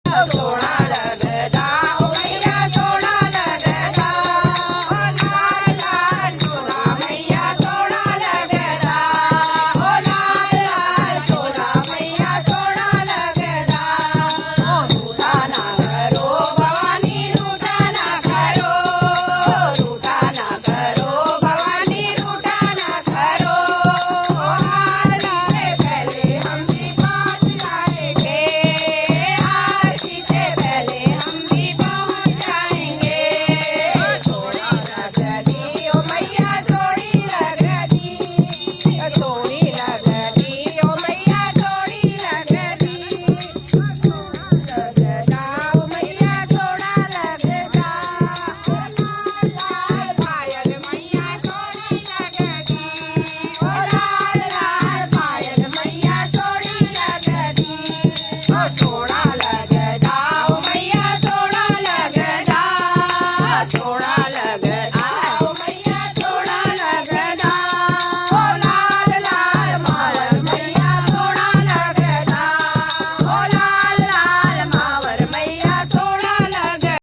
सोना लगदा ओ मैया सोना लगदा लाल लाल सोना मैया सोना लगदा ओ लाल लाल सोना मैया सोना लगदा रूठा ना करो भवानी रूठा ना करो भवानी रूठा ना करो आरती से पहले हम भी पहुंच जाएंगे आरती से पहले हम भी पहुंच जाएंगे सोनी लगदी ओ मैया सोनी लगदी सोनी लगदी ओ मैया सोनी लगदी लगदा ओ मैया सोना लगदा लाल पायल मैया सोनी लगदी ओ लाल लाल पायल मैया सोनी लगदी ओ सोना लगदा ओ मैया सोना लगदा सोना